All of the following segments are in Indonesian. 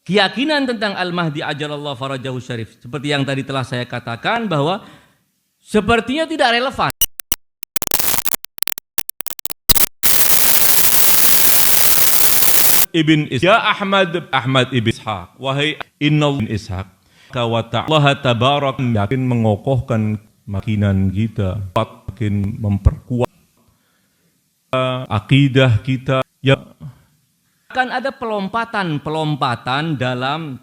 keyakinan tentang Al-Mahdi ajalallahu farajahu syarif, seperti yang tadi telah saya katakan, bahwa sepertinya tidak relevan. Ibn Ishaq, ya Ahmad ibn Ishaq, wahai innal Ishaq, wa ta'ala tabarak, yakin mengokohkan keyakinan kita, makin memperkuat akidah kita. Ya, akan ada pelompatan dalam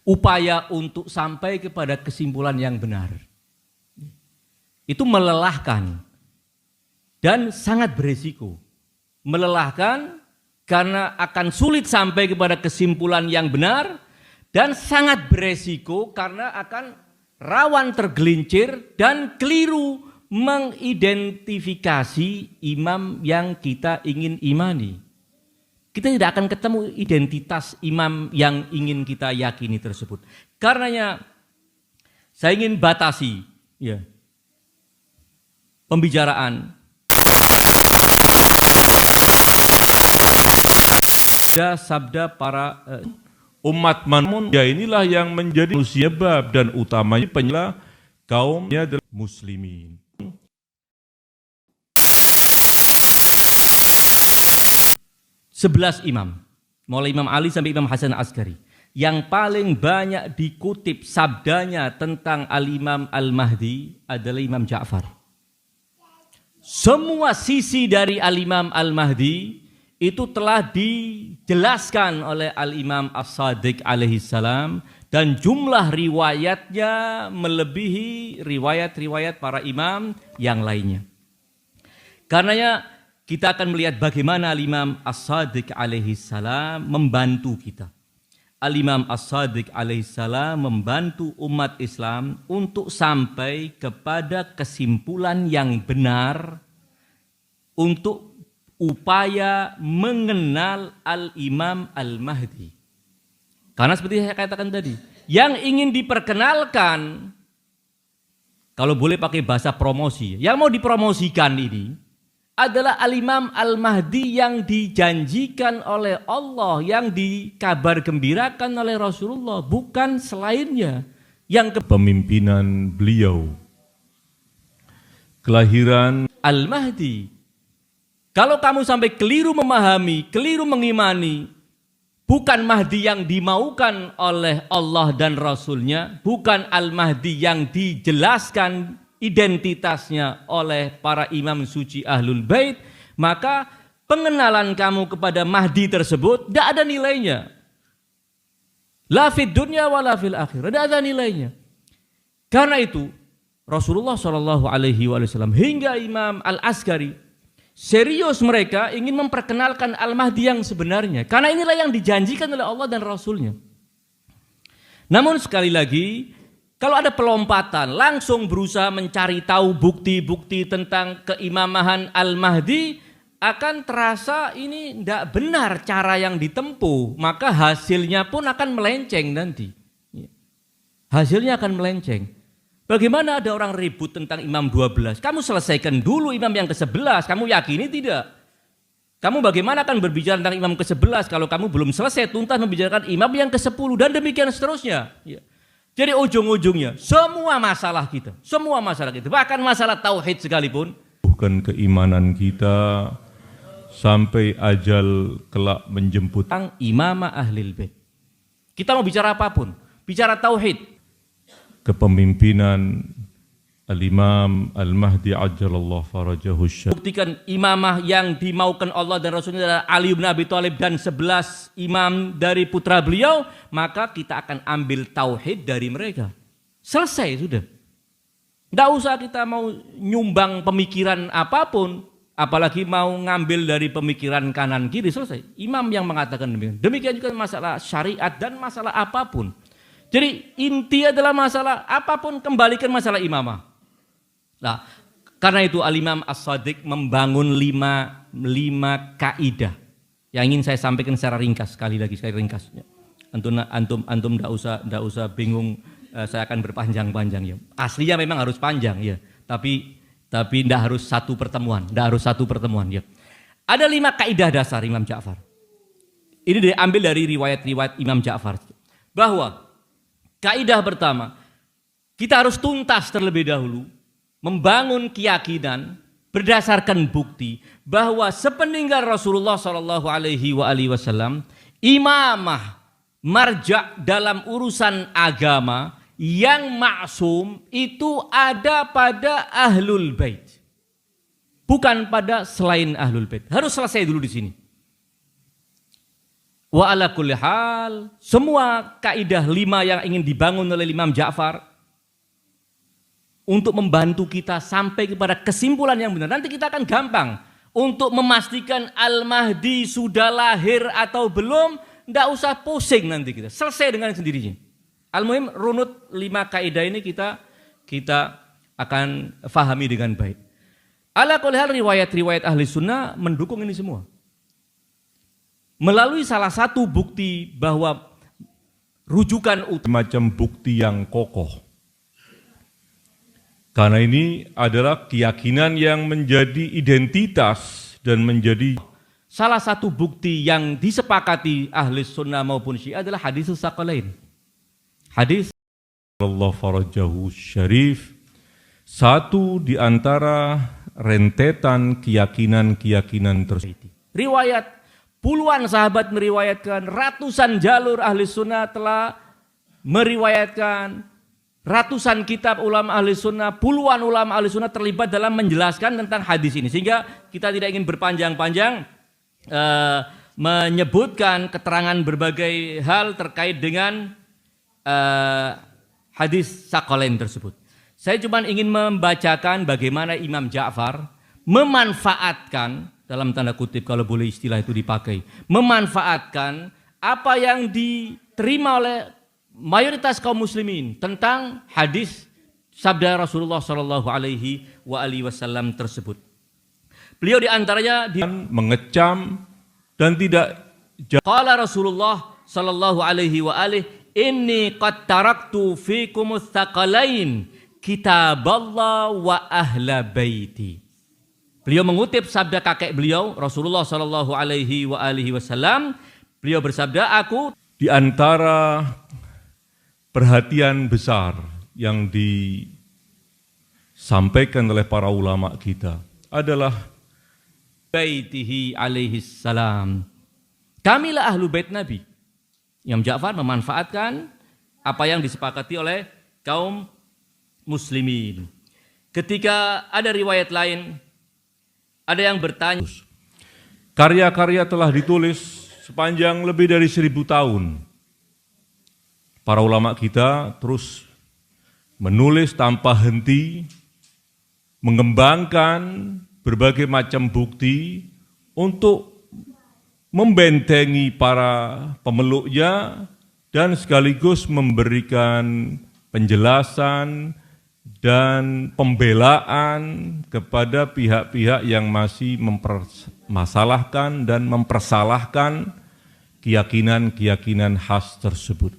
upaya untuk sampai kepada kesimpulan yang benar. Itu melelahkan dan sangat berisiko. Melelahkan karena akan sulit sampai kepada kesimpulan yang benar, dan sangat beresiko karena akan rawan tergelincir dan keliru mengidentifikasi imam yang kita ingin imani. Kita tidak akan ketemu identitas imam yang ingin kita yakini tersebut. Karenanya saya ingin batasi pembicaraan sabda para umat manusia inilah yang menjadi sebab dan utamanya penyela kaumnya adalah muslimin. Sebelas imam, mulai Imam Ali sampai Imam Hasan Askari, yang paling banyak dikutip sabdanya tentang Al-Imam Al-Mahdi adalah Imam Ja'far. Semua sisi dari Al-Imam Al-Mahdi itu telah dijelaskan oleh Al-Imam As-Sadiq alaihi salam, dan jumlah riwayatnya melebihi riwayat-riwayat para imam yang lainnya. Karenanya kita akan melihat bagaimana Al-Imam As-Sadiq alaihi salam membantu kita. Al-Imam As-Sadiq alaihi salam membantu umat Islam untuk sampai kepada kesimpulan yang benar untuk upaya mengenal Al-Imam Al-Mahdi. Karena seperti saya katakan tadi, yang ingin diperkenalkan, kalau boleh pakai bahasa promosi, yang mau dipromosikan ini adalah Al-Imam Al-Mahdi yang dijanjikan oleh Allah, yang dikabar gembirakan oleh Rasulullah, bukan selainnya. Yang kepemimpinan beliau, kelahiran Al-Mahdi. Kalau kamu sampai keliru memahami, keliru mengimani, bukan Mahdi yang dimaukan oleh Allah dan Rasulnya, bukan Al-Mahdi yang dijelaskan identitasnya oleh para imam suci Ahlul Bait, maka pengenalan kamu kepada Mahdi tersebut tidak ada nilainya. La fid dunya wa la fil akhirah, tidak ada nilainya. Karena itu Rasulullah SAW hingga Imam Al-Askari serius mereka ingin memperkenalkan Al-Mahdi yang sebenarnya. Karena inilah yang dijanjikan oleh Allah dan Rasulnya. Namun sekali lagi, kalau ada pelompatan, langsung berusaha mencari tahu bukti-bukti tentang keimamahan Al-Mahdi, akan terasa ini tidak benar cara yang ditempuh. Maka hasilnya pun akan melenceng nanti. Hasilnya akan melenceng. Bagaimana ada orang ribut tentang imam 12? Kamu selesaikan dulu imam yang ke-11. Kamu yakini tidak? Kamu bagaimana akan berbicara tentang imam ke-11 kalau kamu belum selesai tuntas membicarakan imam yang ke-10 dan demikian seterusnya. Jadi ujung-ujungnya semua masalah kita, bahkan masalah tauhid sekalipun, bukan keimanan kita sampai ajal kelak menjemput tentang imamah Ahlul Bait. Kita mau bicara apapun, bicara tauhid, kepemimpinan Al-Imam Al-Mahdi ajalallahu farajahu syarif. Buktikan imamah yang dimaukan Allah dan Rasulnya adalah Ali bin Abi Thalib dan 11 imam dari putra beliau, maka kita akan ambil tauhid dari mereka. Selesai sudah. Tidak usah kita mau nyumbang pemikiran apapun, apalagi mau ngambil dari pemikiran kanan kiri, selesai. Imam yang mengatakan demikian. Demikian juga masalah syariat dan masalah apapun. Jadi inti adalah masalah apapun, kembalikan masalah imamah. Nah, karena itu Al-Imam As-Sadiq membangun lima kaidah yang ingin saya sampaikan secara ringkas, sekali ringkas. Antum tidak usah bingung, saya akan berpanjang-panjang ya. Aslinya memang harus panjang ya, tapi tidak harus satu pertemuan, ya. Ada 5 kaidah dasar Imam Ja'far. Ini diambil dari riwayat-riwayat Imam Ja'far. Bahwa kaidah pertama, kita harus tuntas terlebih dahulu membangun keyakinan berdasarkan bukti bahwa sepeninggal Rasulullah Shallallahu Alaihi Wasallam, imamah marja dalam urusan agama yang maksum itu ada pada ahlul bait, bukan pada selain ahlul bait. Harus selesai dulu di sini. Wa ala kulli hal, semua kaidah 5 yang ingin dibangun oleh Imam Ja'far untuk membantu kita sampai kepada kesimpulan yang benar. Nanti kita akan gampang untuk memastikan Al-Mahdi sudah lahir atau belum, tidak usah pusing nanti kita. Selesai dengan sendirinya. Al-Muhim runut 5 kaidah ini kita akan fahami dengan baik. Ala kulli hal, riwayat-riwayat ahli sunnah mendukung ini semua. Melalui salah satu bukti bahwa rujukan macam bukti yang kokoh. Karena ini adalah keyakinan yang menjadi identitas dan menjadi salah satu bukti yang disepakati ahli sunnah maupun syiah adalah hadis tsaqalain. Hadis Allah farajahu syarif, satu di antara rentetan keyakinan-keyakinan tersebut. Riwayat puluhan sahabat meriwayatkan, ratusan jalur ahli sunnah telah meriwayatkan, ratusan kitab ulama ahli sunnah, puluhan ulama ahli sunnah terlibat dalam menjelaskan tentang hadis ini. Sehingga kita tidak ingin berpanjang-panjang menyebutkan keterangan berbagai hal terkait dengan hadis tsaqalain tersebut. Saya cuma ingin membacakan bagaimana Imam Ja'far memanfaatkan, dalam tanda kutip kalau boleh istilah itu dipakai, memanfaatkan apa yang diterima oleh mayoritas kaum muslimin tentang hadis sabda Rasulullah Shallallahu Alaihi Wasallam tersebut. Beliau diantaranya mengecam dan tidak qala Rasulullah Shallallahu Alaihi Wasallam, inni qad taraktu fikumus tsaqalain kitaballah wa ahla baiti. Beliau mengutip sabda kakek beliau Rasulullah Shallallahu Alaihi Wasallam. Beliau bersabda, aku di antara perhatian besar yang disampaikan oleh para ulama kita adalah baitihi alaihi salam. Kamilah ahlu bait Nabi. Imam Ja'far memanfaatkan apa yang disepakati oleh kaum muslimin. Ketika ada riwayat lain, ada yang bertanya, karya-karya telah ditulis sepanjang lebih dari 1000 tahun. Para ulama kita terus menulis tanpa henti, mengembangkan berbagai macam bukti untuk membentengi para pemeluknya dan sekaligus memberikan penjelasan dan pembelaan kepada pihak-pihak yang masih mempermasalahkan dan mempersalahkan keyakinan-keyakinan khas tersebut.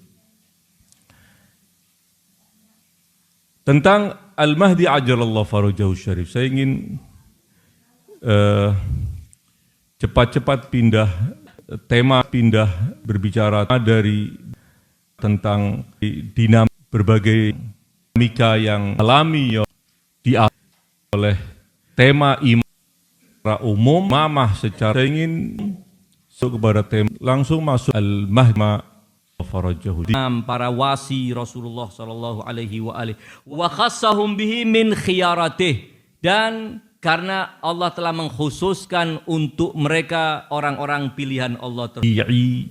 Tentang Al-Mahdi ajalallahu farajahu syarif, saya ingin cepat-cepat pindah berbicara dari tentang dinamika berbagai dinamika yang alami oleh tema iman secara umum, mamah secara. Saya ingin kepada tema langsung masuk Al-Mahdi farajahu. Para wasi Rasulullah sallallahu alaihi wa khassahum bihi min khiyaratih, dan karena Allah telah mengkhususkan untuk mereka orang-orang pilihan Allah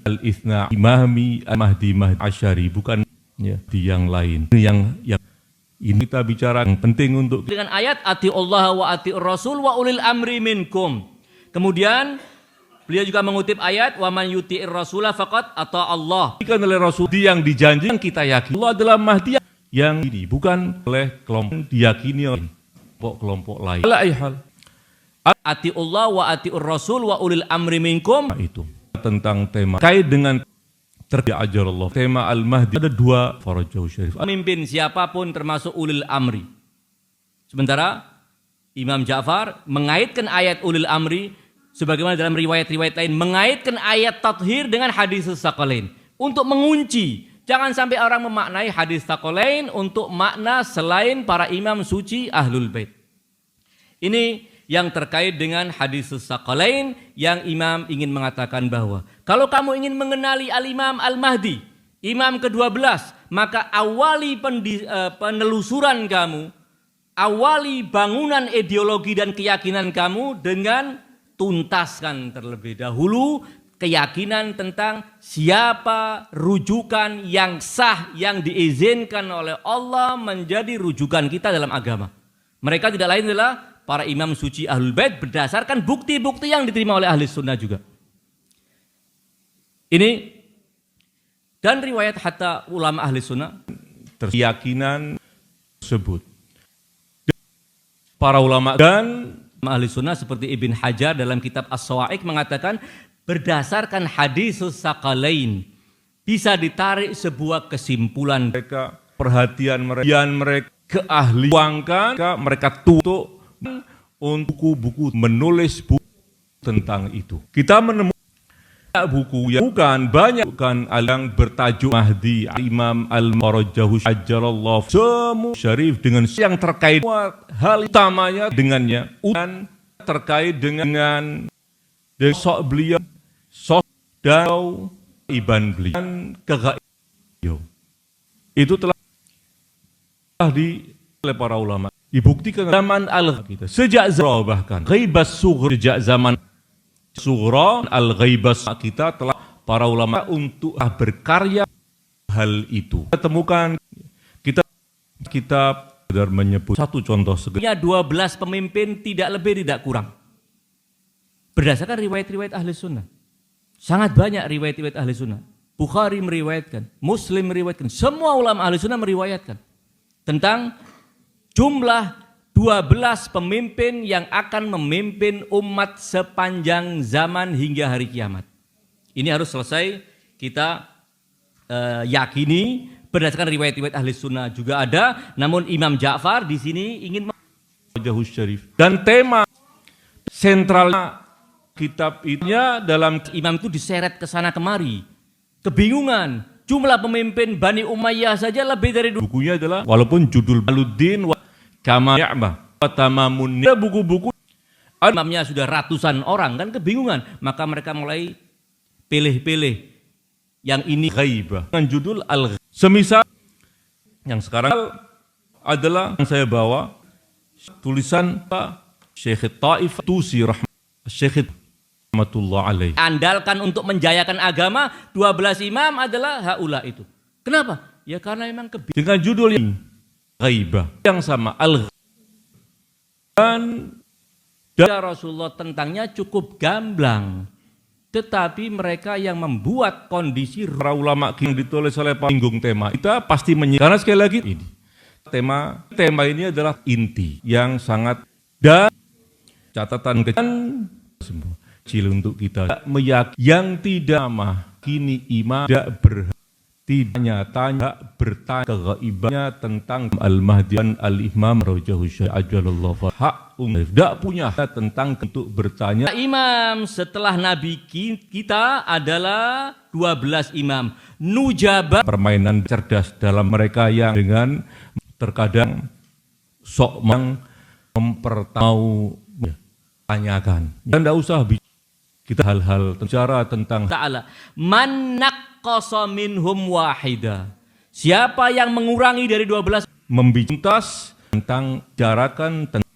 al-ithna imami al-mahdi asyari, bukan ya di yang lain. Yang ini kita bicara yang penting untuk dengan ayat atiullah wa atiur rasul wa ulil amri minkum. Kemudian beliau juga mengutip ayat wa man yuti'ir rasula faqad ata Allah. Bukan oleh Rasul yang dijanjikan kita yakin Allah adalah Mahdi yang ini, bukan oleh kelompok diyakini oleh kelompok lain. Atiullah wa atiur rasul wa ulil amri minkum. Itu tentang tema kait dengan ajar Allah. Tema Al-Mahdi ada 2 farajahu syarif. Pemimpin siapapun termasuk ulil amri. Sementara Imam Ja'far mengaitkan ayat ulil amri sebagaimana dalam riwayat-riwayat lain mengaitkan ayat tathhir dengan hadis tsaqalain untuk mengunci. Jangan sampai orang memaknai hadis tsaqalain untuk makna selain para imam suci Ahlul Bait. Ini yang terkait dengan hadis tsaqalain yang imam ingin mengatakan bahwa kalau kamu ingin mengenali Al-Imam Al-Mahdi, imam ke-12, maka awali penelusuran kamu, awali bangunan ideologi dan keyakinan kamu dengan tuntaskan terlebih dahulu keyakinan tentang siapa rujukan yang sah yang diizinkan oleh Allah menjadi rujukan kita dalam agama. Mereka tidak lain adalah para imam suci Ahlul Bait berdasarkan bukti-bukti yang diterima oleh ahli sunnah juga. Ini dan riwayat hatta ulama ahli sunnah keyakinan tersebut. Para ulama dan ahli sunnah seperti Ibn Hajar dalam kitab As-Sawa'iq mengatakan berdasarkan hadis tsaqalain bisa ditarik sebuah kesimpulan. Mereka perhatian mereka keahlian mereka tutup untuk buku menulis buku tentang itu. Kita menemukan buku yang bukan yang bertajuk Mahdi Imam Al-Marajjahu Ajjalallahu semua syarif dengan yang terkait hal utamanya dengannya dan terkait dengan sosok beliau iban beliau kegaibah itu telah oleh para ulama dibuktikan zaman kita sejak bahkan ghaibas sughra sejak zaman sughra al-ghaibas kita telah para ulama untuk berkarya hal itu. Kita temukan kitab benar menyebut satu contoh segera 12 pemimpin tidak lebih tidak kurang berdasarkan riwayat-riwayat ahli sunnah. Sangat banyak riwayat-riwayat ahli sunnah. Bukhari meriwayatkan, Muslim meriwayatkan, semua ulama ahli sunnah meriwayatkan tentang jumlah 12 pemimpin yang akan memimpin umat sepanjang zaman hingga hari kiamat. Ini harus selesai kita yakini berdasarkan riwayat-riwayat ahli sunnah juga ada. Namun Imam Ja'far di sini ingin Syarif dan tema sentralnya kitab itunya dalam imam itu diseret ke sana kemari. Kebingungan. Jumlah pemimpin Bani Umayyah saja lebih dari bukunya adalah walaupun judul Baluddin wa Kama Ya'mah wa Tamamun buku-buku imamnya sudah ratusan orang kan kebingungan. Maka mereka mulai pilih-pilih yang ini ghaibah dengan judul semisal yang sekarang adalah yang saya bawa tulisan Pak Syekh Taif Tusi Syekh rahmatullah alaih. Andalkan untuk menjayakan agama 12 imam adalah haula itu. Kenapa? Ya karena memang dengan judul yang ghaibah yang sama dan Rasulullah tentangnya cukup gamblang. Tetapi mereka yang membuat kondisi para ulama yang ditulis oleh panggung tema kita pasti karena sekali lagi ini tema ini adalah inti yang sangat dan catatan kecil semua kecil untuk kita meyakini yang tidak kini imam tidak nyata bertanya kegaibannya tentang Al-Mahdi dan Al-Imam Rajahu Syai'ajallallahu hak tidak punya tentang untuk bertanya. Imam setelah Nabi kita adalah 12 imam nujaba permainan cerdas dalam mereka yang dengan terkadang sok mempertahu tanyakan dan tidak usah kita hal-hal bicara tentang Ta'ala man naqqasa minhum wahida. Siapa yang mengurangi dari 12 membicarakan tentang jarakan tentang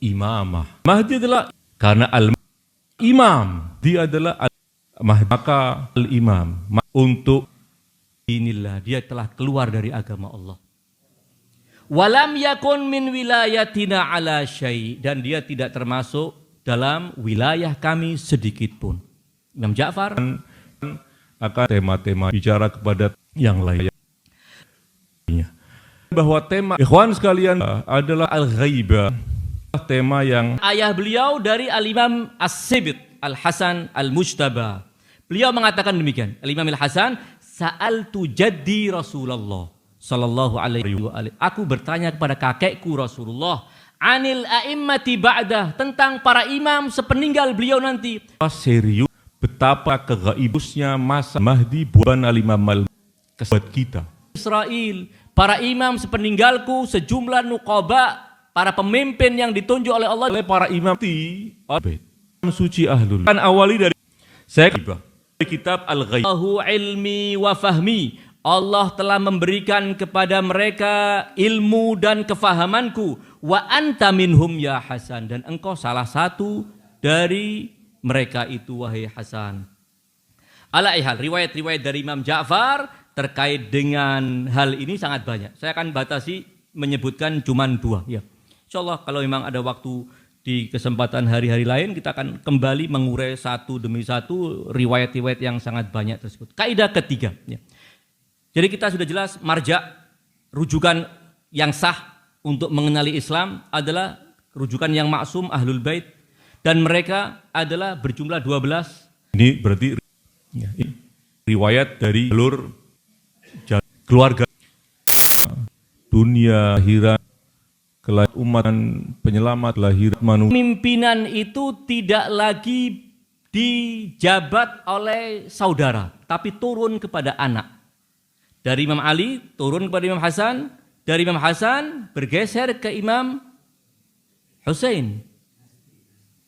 imamah. Mahdi adalah karena al-imam dia adalah al-mahdi maka al-imam untuk inilah dia telah keluar dari agama Allah. Walam yakun min wilayatina ala syai dan dia tidak termasuk dalam wilayah kami sedikit pun. Imam Ja'far akan tema-tema bicara kepada yang lain. Bahwa tema ikhwan sekalian adalah al-ghaibah. Tema yang ayah beliau dari Al-Imam As-Sibit Al-Hasan Al-Mujtaba. Beliau mengatakan demikian. Al-Imam Al-Hasan sa'altu jaddi Rasulullah sallallahu alaihi wa alihi. Aku bertanya kepada kakekku Rasulullah anil a'immati ba'dah, tentang para imam sepeninggal beliau nanti. Serius betapa kegaibusnya masa Mahdi bukan al-Imam buat kita. Israel, para imam sepeninggalku, sejumlah nuqaba, para pemimpin yang ditunjuk oleh Allah, Oleh para imam suci ahlul. Kan awali dari saya kitab Al-Ghaib. Allahu ilmi wa fahmi. Allah telah memberikan kepada mereka ilmu dan kefahamanku. Wa anta minhum ya Hasan. Dan engkau salah satu dari mereka itu wahai Hasan. Alaihal, riwayat-riwayat dari Imam Ja'far terkait dengan hal ini sangat banyak. Saya akan batasi menyebutkan cuma 2. Ya. Insyaallah kalau memang ada waktu di kesempatan hari-hari lain kita akan kembali mengurai satu demi satu riwayat-riwayat yang sangat banyak tersebut. Kaidah ketiga. Ya. Jadi kita sudah jelas marja, rujukan yang sah untuk mengenali Islam adalah rujukan yang maksum Ahlul Bait, dan mereka adalah berjumlah 12. Ini berarti ya, ini riwayat dari jalur keluarga dunia akhirat kelahiran umat dan penyelamat lahiran manusia. Pimpinan itu tidak lagi dijabat oleh saudara, tapi turun kepada anak. Dari Imam Ali turun kepada Imam Hasan, dari Imam Hasan bergeser ke Imam Husain.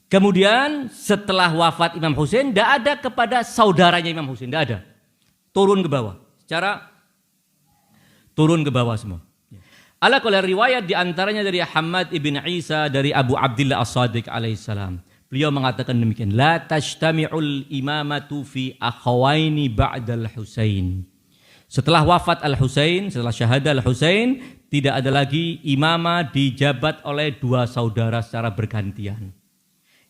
Kemudian setelah wafat Imam Husain, tidak ada kepada saudaranya Imam Husain, tidak ada. Turun ke bawah, secara turun ke bawah semua. Ala kulli riwayat diantaranya dari Hammad ibn Isa dari Abu Abdillah As-Sadiq alaihissalam. Beliau mengatakan demikian, la tajtami'ul imamatu fi akhawaini ba'dal Husain. Setelah wafat Al-Husain, setelah syahadah Al-Husain, tidak ada lagi imamah dijabat oleh 2 saudara secara bergantian.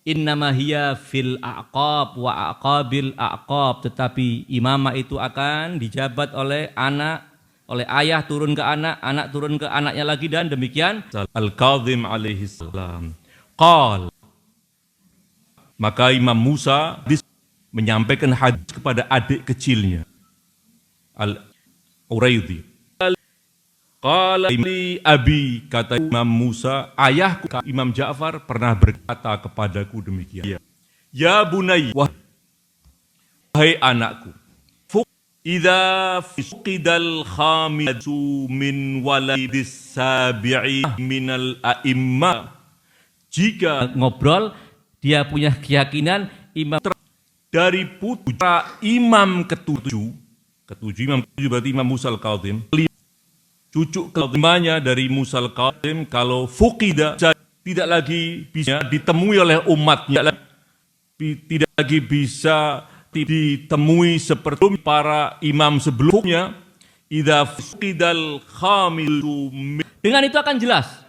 Innama hiya fil a'qab wa a'qabil a'qab, tetapi imamah itu akan dijabat oleh anak, oleh ayah turun ke anak, anak turun ke anaknya lagi, dan demikian. Al-Kadhim alaihi salam qal, maka Imam Musa menyampaikan hadis kepada adik kecilnya Al-Uraidi. Qala li abi, kata Imam Musa, ayahku Imam Ja'far pernah berkata kepadaku demikian. Ya bunayya, wahai anakku, idza fuqidal khamisu min waladis sabi'i minal a'imma, jika Ngobrol, dia punya keyakinan imam dari putra imam ketujuh Imam ketujuh berarti Imam Musa Al-Kadhim, cucu kelimanya dari Musa Al-Kadhim, kalau fuqida tidak lagi bisa ditemui oleh umatnya, tidak lagi bisa ditemui seperti para imam sebelumnya. Idza fuqidal khamisu. Dengan itu akan jelas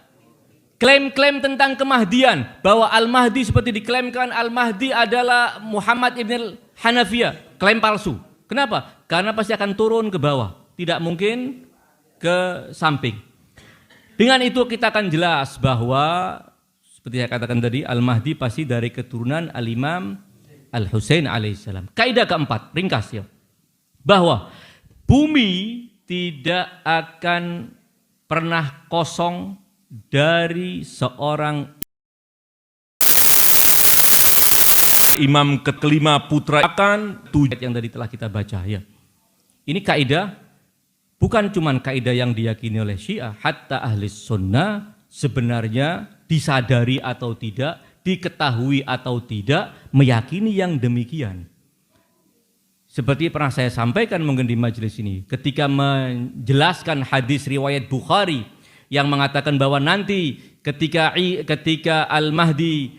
klaim-klaim tentang kemahdian, bahwa Al-Mahdi seperti diklaimkan Al-Mahdi adalah Muhammad ibn Hanafiyah, klaim palsu. Kenapa? Karena pasti akan turun ke bawah, tidak mungkin ke samping. Dengan itu kita akan jelas bahwa seperti saya katakan tadi, Al-Mahdi pasti dari keturunan Al-Imam Al-Husain alaihissalam. Kaidah keempat, ringkas ya, bahwa bumi tidak akan pernah kosong dari seorang imam kelima putra akan tujuh yang tadi telah kita baca ya. Ini kaidah bukan cuma kaidah yang diyakini oleh Syiah, hatta ahli sunnah sebenarnya disadari atau tidak, diketahui atau tidak, meyakini yang demikian. Seperti pernah saya sampaikan mungkin di majelis ini, ketika menjelaskan hadis riwayat Bukhari yang mengatakan bahwa nanti ketika Al-Mahdi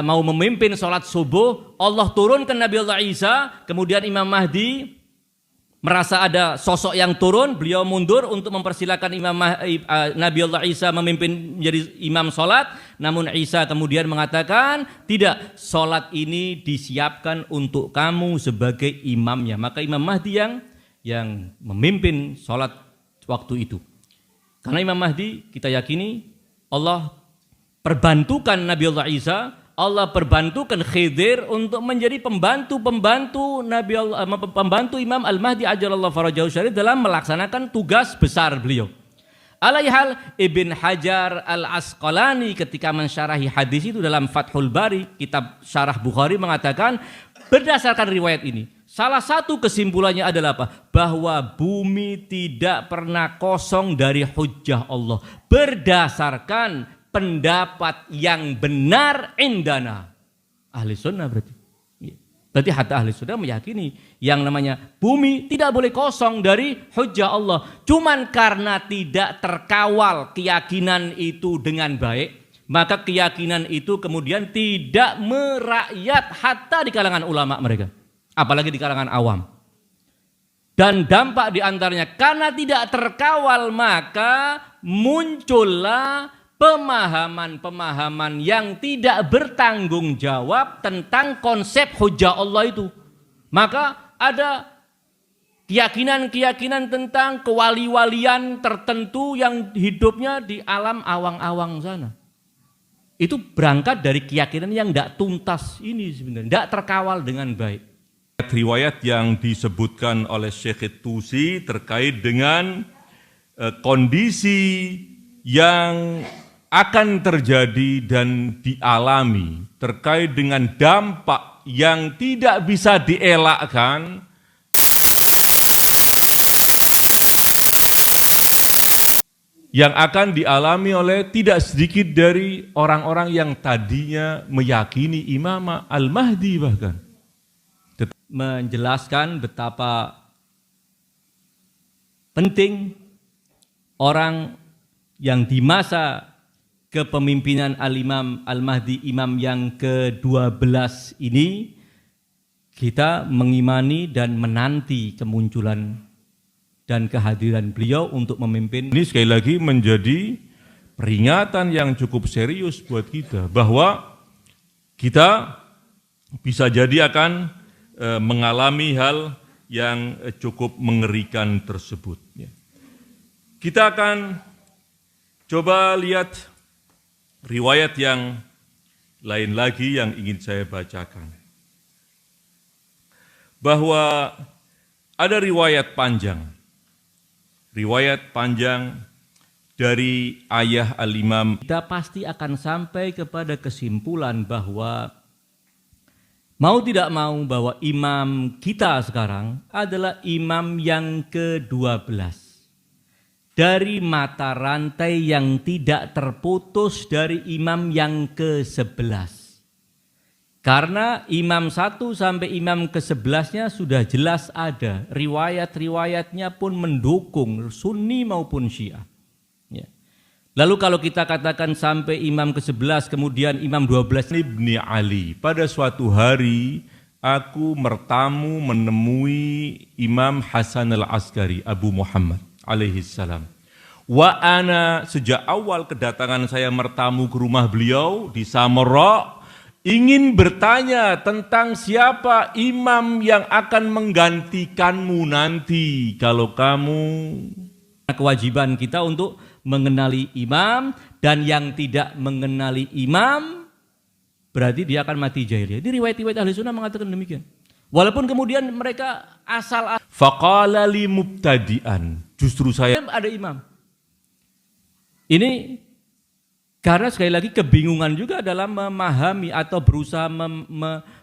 mau memimpin sholat subuh, Allah turunkan Nabi Allah Isa, kemudian Imam Mahdi merasa ada sosok yang turun, beliau mundur untuk mempersilakan Nabi Allah Isa memimpin menjadi imam sholat. Namun Isa kemudian mengatakan, tidak, sholat ini disiapkan untuk kamu sebagai imamnya. Maka Imam Mahdi yang memimpin sholat waktu itu. Karena Imam Mahdi kita yakini Allah perbantukan Nabi Allah Isa, Allah perbantukan Khidir untuk menjadi pembantu Nabi Allah, pembantu Imam Al-Mahdi ajalallahu farajahu syarif dalam melaksanakan tugas besar beliau. Alaihal Ibn Hajar Al-Asqalani ketika mensyarahi hadis itu dalam Fathul Bari, kitab syarah Bukhari, mengatakan berdasarkan riwayat ini, salah satu kesimpulannya adalah apa? Bahwa bumi tidak pernah kosong dari hujjah Allah berdasarkan pendapat yang benar indana. Ahli sunnah berarti. Berarti hatta ahli sunnah meyakini yang namanya bumi tidak boleh kosong dari hujjah Allah. Cuman karena tidak terkawal keyakinan itu dengan baik, maka keyakinan itu kemudian tidak merakyat hatta di kalangan ulama mereka. Apalagi di kalangan awam. Dan dampak diantaranya karena tidak terkawal maka muncullah pemahaman-pemahaman yang tidak bertanggung jawab tentang konsep hujjah Allah itu. Maka ada keyakinan-keyakinan tentang kewali-walian tertentu yang hidupnya di alam awang-awang sana. Itu berangkat dari keyakinan yang tidak tuntas ini sebenarnya, tidak terkawal dengan baik. Riwayat yang disebutkan oleh Syekh Tusi terkait dengan kondisi yang akan terjadi dan dialami terkait dengan dampak yang tidak bisa dielakkan yang akan dialami oleh tidak sedikit dari orang-orang yang tadinya meyakini Imam Al-Mahdi bahkan. Menjelaskan betapa penting orang yang di masa kepemimpinan Al-Imam Al-Mahdi, imam yang ke-12 ini, kita mengimani dan menanti kemunculan dan kehadiran beliau untuk memimpin. Ini sekali lagi menjadi peringatan yang cukup serius buat kita, bahwa kita bisa jadi akan mengalami hal yang cukup mengerikan tersebut. Kita akan coba lihat riwayat yang lain lagi yang ingin saya bacakan. Bahwa ada riwayat panjang dari ayah Al-Imam. Kita pasti akan sampai kepada kesimpulan bahwa mau tidak mau bahwa imam kita sekarang adalah imam yang ke-12. Dari mata rantai yang tidak terputus dari imam yang ke-11. Karena imam 1 sampai imam ke-11-nya sudah jelas ada. Riwayat-riwayatnya pun mendukung Sunni maupun Syiah. Ya. Lalu kalau kita katakan sampai imam ke-11 kemudian imam 12. Ibni Ali, pada suatu hari aku menemui Imam Hasan Al-Askari, Abu Muhammad alaihi salam. Wa ana, sejak awal kedatangan saya bertamu ke rumah beliau di Samarra, ingin bertanya tentang siapa imam yang akan menggantikanmu nanti kalau kamu. Kewajiban kita untuk mengenali imam, dan yang tidak mengenali imam berarti dia akan mati jahiliyah. Ini riwayat-riwayat ahli sunnah mengatakan demikian. Walaupun kemudian mereka asal faqala li mubtadi'an, justru saya ada imam. Ini karena sekali lagi kebingungan juga dalam memahami atau berusaha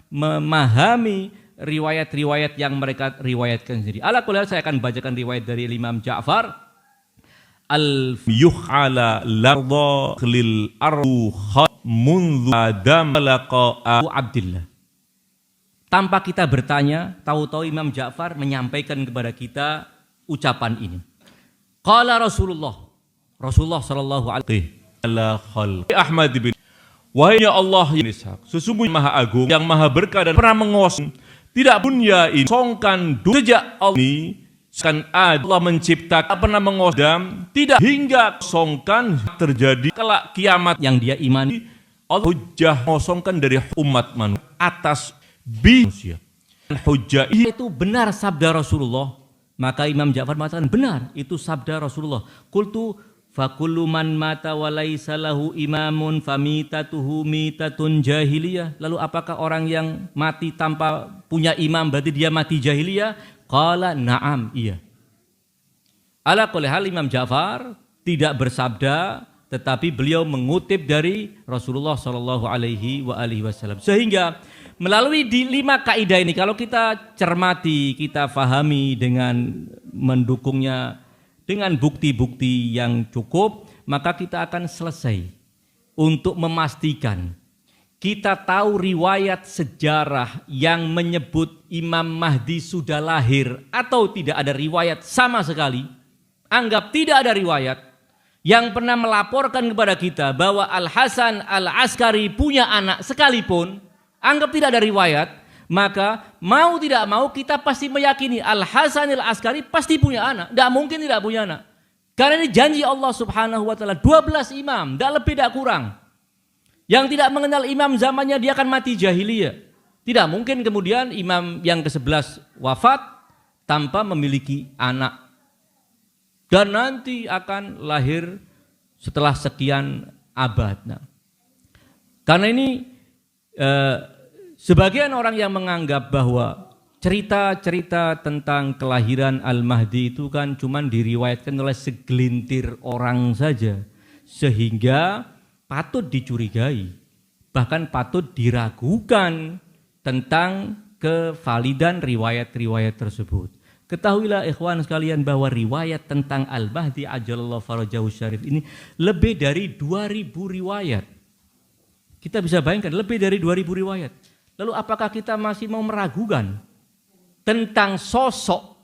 memahami riwayat-riwayat yang mereka riwayatkan sendiri. Ala kulli hal, saya akan bacakan riwayat dari Imam Ja'far yuh'ala lardha lil ardu mundu adam laqa Abu Abdillah. Tanpa kita bertanya, tahu-tahu Imam Ja'far menyampaikan kepada kita ucapan ini. Qala Rasulullah sallallahu alaihi wasallam, Ahmad bin, wahai Allah yang Ishaq, sesungguhnya Maha Agung yang Maha Berkah dan pernah mengosong, tidak punya ini songkan sejak Allah ini kan Allah menciptakan pernah mengosong, tidak hingga songkan terjadi kelak kiamat yang dia imani. Allah hujjah mengosongkan dari umat manusia atas manusia. Hujjah itu benar sabda Rasulullah. Maka Imam Ja'far mengatakan benar itu sabda Rasulullah. Qultu fakullu man mata wa laisa lahu imamun famitatuhu mitatun jahiliyah. Lalu apakah orang yang mati tanpa punya imam berarti dia mati jahiliyah? Qala na'am, iya. Ala kulli hal Imam Ja'far tidak bersabda, tetapi beliau mengutip dari Rasulullah Shallallahu Alaihi Wasallam. Sehingga melalui di 5 kaidah ini, kalau kita cermati, kita fahami dengan mendukungnya dengan bukti-bukti yang cukup, maka kita akan selesai untuk memastikan kita tahu riwayat sejarah yang menyebut Imam Mahdi sudah lahir atau tidak ada riwayat sama sekali. Anggap tidak ada riwayat yang pernah melaporkan kepada kita bahwa Al-Hasan Al-Askari punya anak sekalipun, anggap tidak ada riwayat, maka mau tidak mau kita pasti meyakini Al-Hasan Al-Askari pasti punya anak. Tidak mungkin tidak punya anak. Karena ini janji Allah Subhanahu wa taala, 12 imam, tidak lebih tidak kurang. Yang tidak mengenal imam zamannya dia akan mati jahiliyah. Tidak mungkin kemudian imam yang ke-11 wafat tanpa memiliki anak. Dan nanti akan lahir setelah sekian abad. Nah, karena ini sebagian orang yang menganggap bahwa cerita-cerita tentang kelahiran Al-Mahdi itu kan cuma diriwayatkan oleh segelintir orang saja. Sehingga patut dicurigai, bahkan patut diragukan tentang kevalidan riwayat-riwayat tersebut. Ketahuilah ikhwan sekalian bahwa riwayat tentang Al-Mahdi ajalallahu farajahu syarif ini lebih dari 2000 riwayat. Kita bisa bayangkan lebih dari 2000 riwayat. Lalu apakah kita masih mau meragukan tentang sosok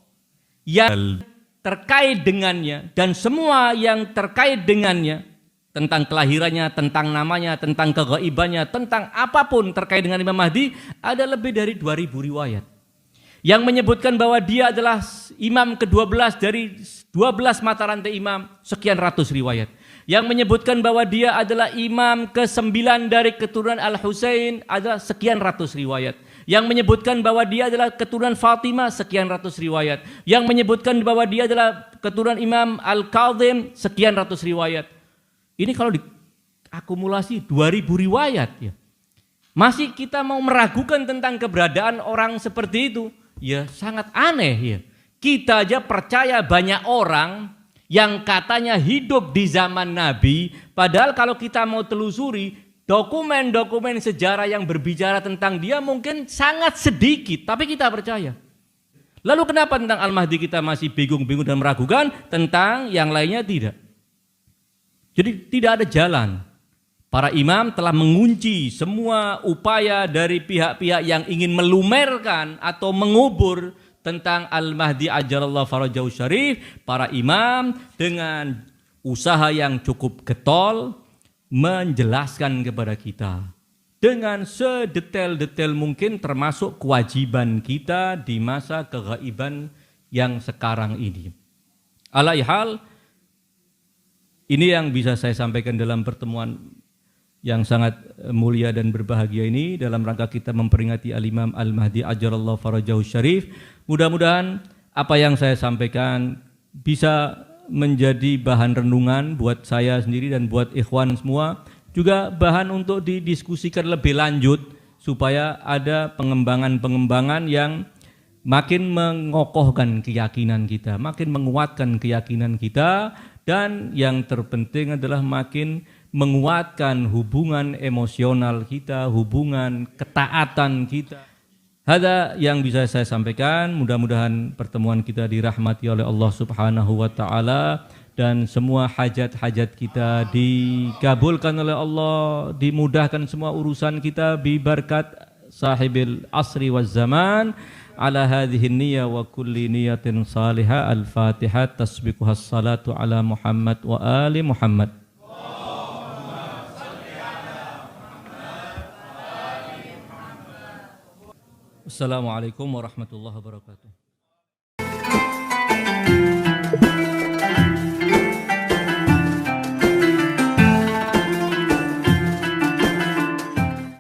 yang terkait dengannya dan semua yang terkait dengannya, tentang kelahirannya, tentang namanya, tentang kegaibannya, tentang apapun terkait dengan Imam Mahdi, ada lebih dari 2000 riwayat. Yang menyebutkan bahwa dia adalah imam ke-12 dari 12 mata rantai imam, sekian ratus riwayat. Yang menyebutkan bahwa dia adalah imam ke-9 dari keturunan Al-Husain, ada sekian ratus riwayat. Yang menyebutkan bahwa dia adalah keturunan Fatimah, sekian ratus riwayat. Yang menyebutkan bahwa dia adalah keturunan Imam Al-Kazim, sekian ratus riwayat. Ini kalau diakumulasi 2000 riwayat ya. Masih kita mau meragukan tentang keberadaan orang seperti itu? Ya sangat aneh ya. Kita aja percaya banyak orang yang katanya hidup di zaman Nabi, padahal kalau kita mau telusuri dokumen-dokumen sejarah yang berbicara tentang dia mungkin sangat sedikit, tapi kita percaya. Lalu kenapa tentang Al-Mahdi kita masih bingung-bingung dan meragukan, tentang yang lainnya tidak? Jadi tidak ada jalan. Para imam telah mengunci semua upaya dari pihak-pihak yang ingin melumerkan atau mengubur tentang Al-Mahdi ajalallahu farajahu syarif. Para imam dengan usaha yang cukup getol menjelaskan kepada kita dengan sedetail-detail mungkin, termasuk kewajiban kita di masa kegaiban yang sekarang ini. Alaihal, ini yang bisa saya sampaikan dalam pertemuan yang sangat mulia dan berbahagia ini dalam rangka kita memperingati Al-Imam Al-Mahdi ajalallahu farajahu syarif. Mudah-mudahan apa yang saya sampaikan bisa menjadi bahan renungan buat saya sendiri dan buat ikhwan semua, juga bahan untuk didiskusikan lebih lanjut supaya ada pengembangan-pengembangan yang makin mengokohkan keyakinan kita, makin menguatkan keyakinan kita, dan yang terpenting adalah makin menguatkan hubungan emosional kita, hubungan ketaatan kita. Ada yang bisa saya sampaikan, mudah-mudahan pertemuan kita dirahmati oleh Allah Subhanahu wa taala dan semua hajat-hajat kita dikabulkan oleh Allah, dimudahkan semua urusan kita bi berkat sahibil asri waz zaman. Ala hadhihi niyya wa kulli niyatin salihah. Al-Fatihah. Tasbiquhas salatu ala Muhammad wa ali Muhammad. Assalamualaikum warahmatullahi wabarakatuh.